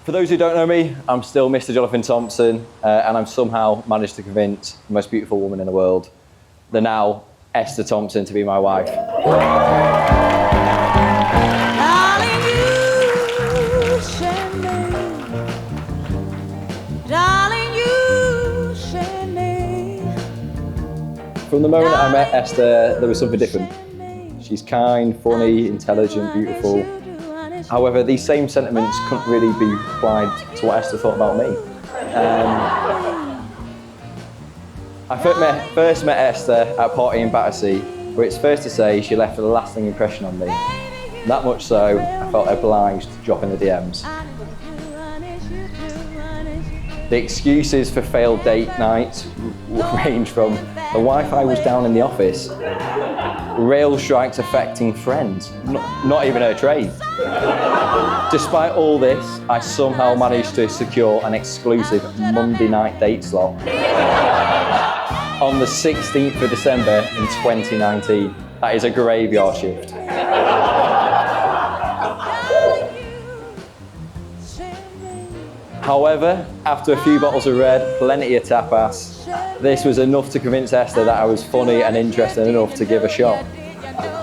For those who don't know me, I'm still Mr. Jonathan Thompson, and I've somehow managed to convince the most beautiful woman in the world, the now Esther Thompson, to be my wife. Darling, you share me. Darling, you share me. From the moment I met Esther, there was something different. She's kind, funny, intelligent, beautiful. However, these same sentiments couldn't really be applied to what Esther thought about me. I first met Esther at a party in Battersea, where it's fair to say she left a lasting impression on me. That much so, I felt obliged to drop in the DMs. The excuses for failed date nights range from the Wi-Fi was down in the office, rail strikes affecting friends, not even her train. Despite all this, I somehow managed to secure an exclusive Monday night date slot on the 16th of December in 2019. That is a graveyard shift. However, after a few bottles of red, plenty of tapas, this was enough to convince Esther that I was funny and interesting enough to give a shot.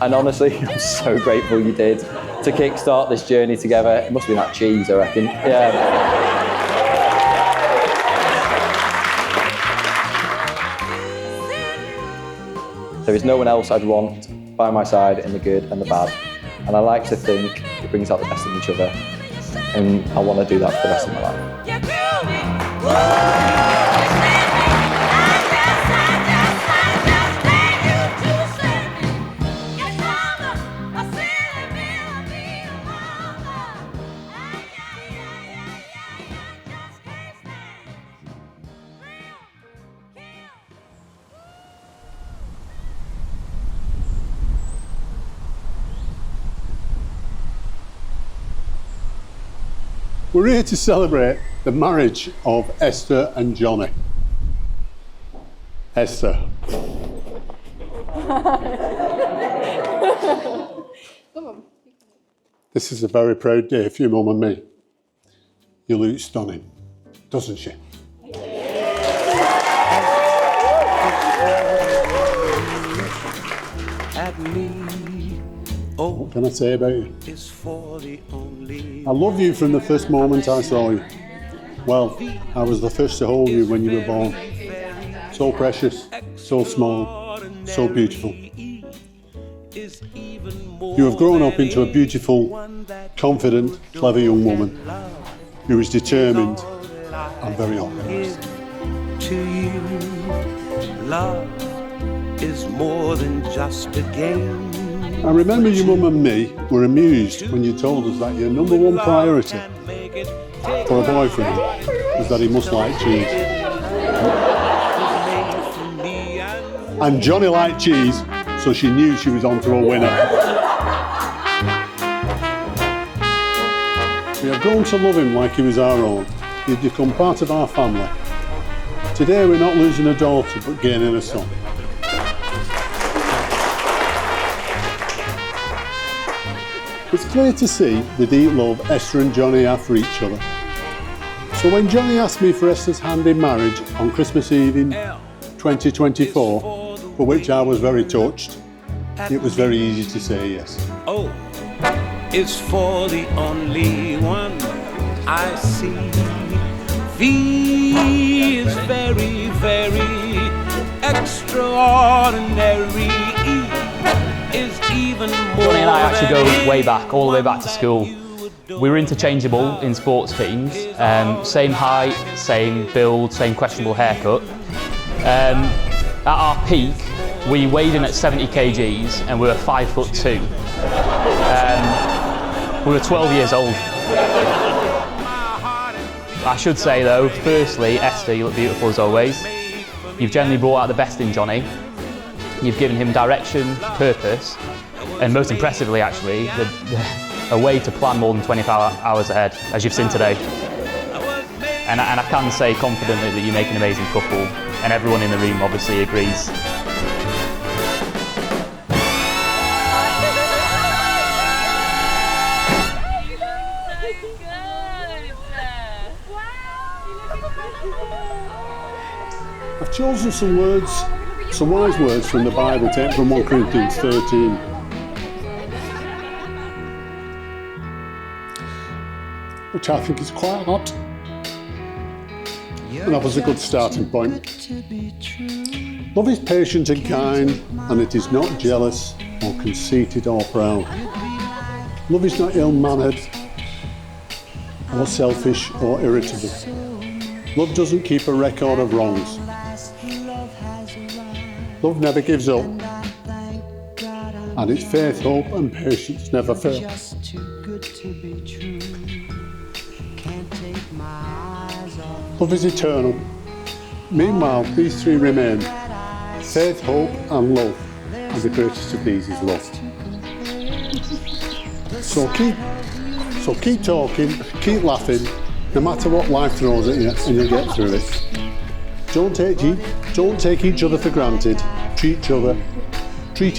And honestly, I'm so grateful you did, to kickstart this journey together. It must be that cheese, I reckon. Yeah. There is no one else I'd want by my side in the good and the bad. And I like to think it brings out the best in each other. And I want to do that for the rest of my life. We're here to celebrate the marriage of Esther and Jonny. Esther. This is a very proud day for your mum and me. You look stunning, doesn't she? What can I say about you? I love you from the first moment I saw you. Well, I was the first to hold you when you were born. So precious, so small, so beautiful. You have grown up into a beautiful, confident, clever young woman who is determined and very organised. To you, love is more than just a game. I remember your mum and me were amused when you told us that your number one priority for a boyfriend was that he must like cheese. And Jonny liked cheese, so she knew she was on to a winner. We have grown to love him like he was our own. He's become part of our family. Today we're not losing a daughter, but gaining a son. It's clear to see the deep love Esther and Jonny have for each other. So when Jonny asked me for Esther's hand in marriage on Christmas Eve in 2024, for which I was very touched, it was very easy to say yes. Oh, it's for the only one I see. V is very, very extraordinary. E is even more. Jonny and I actually go way back, all the way back to school. We were interchangeable in sports teams, same height, same build, same questionable haircut. At our peak, we weighed in at 70 kgs and we were 5'2". We were 12 years old. I should say though, firstly, Esther, you look beautiful as always. You've generally brought out the best in Jonny. You've given him direction, purpose, and most impressively actually, a way to plan more than 24 hours ahead, as you've seen today. And I can say confidently that you make an amazing couple, and everyone in the room obviously agrees. I've chosen some wise words from the Bible, taken from 1 Corinthians 13. Which I think is quite apt. And that was a good starting point. Love is patient and kind, and it is not jealous or conceited or proud. Love is not ill-mannered or selfish or irritable. Love doesn't keep a record of wrongs. Love never gives up, and its faith, hope and patience never fail. Love is eternal. Meanwhile, these three remain: faith, hope and love, and the greatest of these is love. So keep talking, keep laughing, no matter what life throws at you, and you'll get through it. Don't take each other for granted. Treat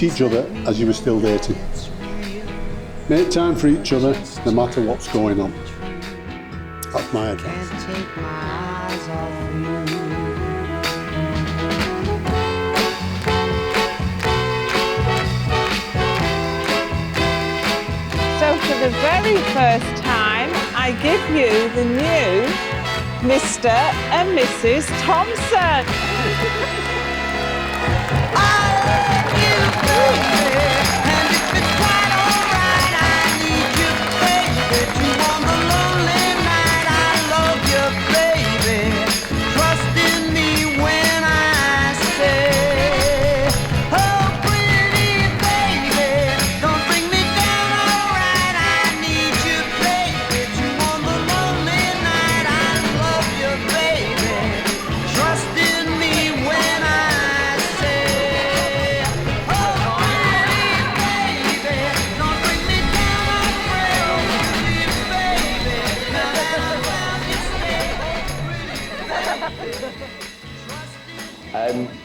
each other as you were still dating. Make time for each other, no matter what's going on. That's my advice. So for the very first time, I give you the new Mr. and Mrs. Thompson.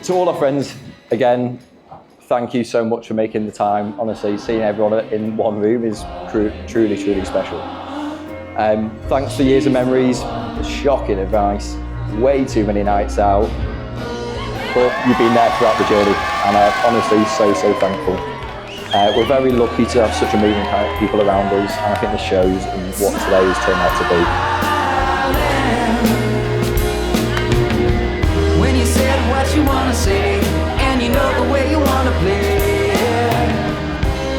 To all our friends, again, thank you so much for making the time. Honestly, seeing everyone in one room is truly special. Thanks for years of memories, shocking advice, way too many nights out, but you've been there throughout the journey, and I'm honestly so thankful. We're very lucky to have such amazing people around us, and I think this shows in what today has turned out to be. What you wanna say, and you know the way you wanna play.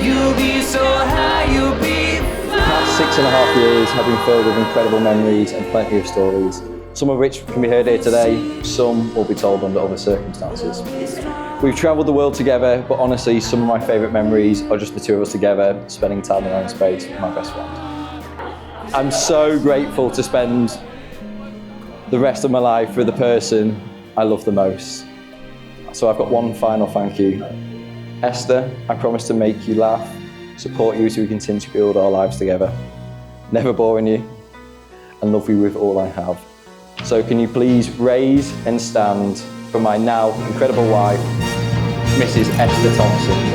You'll be so high, you'll be Past 6.5 years have been filled with incredible memories and plenty of stories, some of which can be heard here today, some will be told under other circumstances. We've travelled the world together, but honestly, some of my favourite memories are just the two of us together, spending time in our own space with my best friend. I'm so grateful to spend the rest of my life with the person I love the most. So I've got one final thank you. Esther, I promise to make you laugh, support you as we continue to build our lives together, never boring you, and love you with all I have. So can you please raise and stand for my now incredible wife, Mrs. Esther Thompson.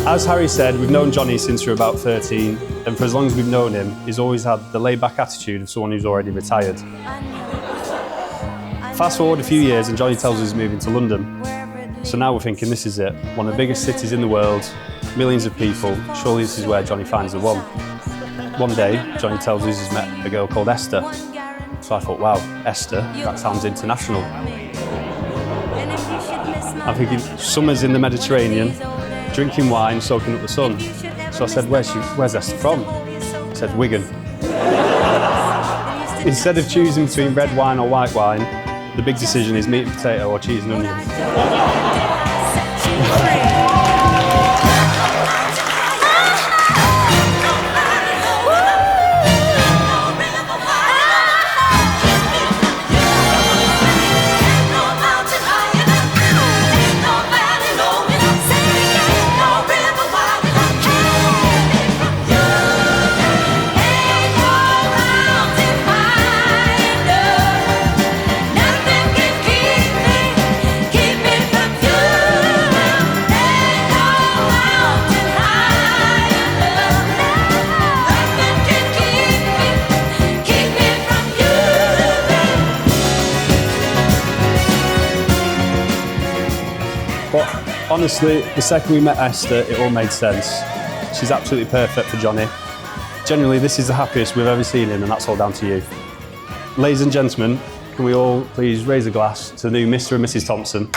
As Harry said, we've known Jonny since we were about 13, and for as long as we've known him, he's always had the laid-back attitude of someone who's already retired. Fast forward a few years and Jonny tells us he's moving to London. So now we're thinking this is it, one of the biggest cities in the world, millions of people, surely this is where Jonny finds the one. One day, Jonny tells us he's met a girl called Esther. So I thought, wow, Esther, that sounds international. I'm thinking, summer's in the Mediterranean, drinking wine, soaking up the sun. So I said, where's Esther from? He said, Wigan. Instead of choosing between red wine or white wine, the big decision is meat and potato or cheese and onion. Keep me Honestly, the second we met Esther, it all made sense. She's absolutely perfect for Jonny. Genuinely, this is the happiest we've ever seen him, and that's all down to you. Ladies and gentlemen, can we all please raise a glass to the new Mr. and Mrs. Thompson?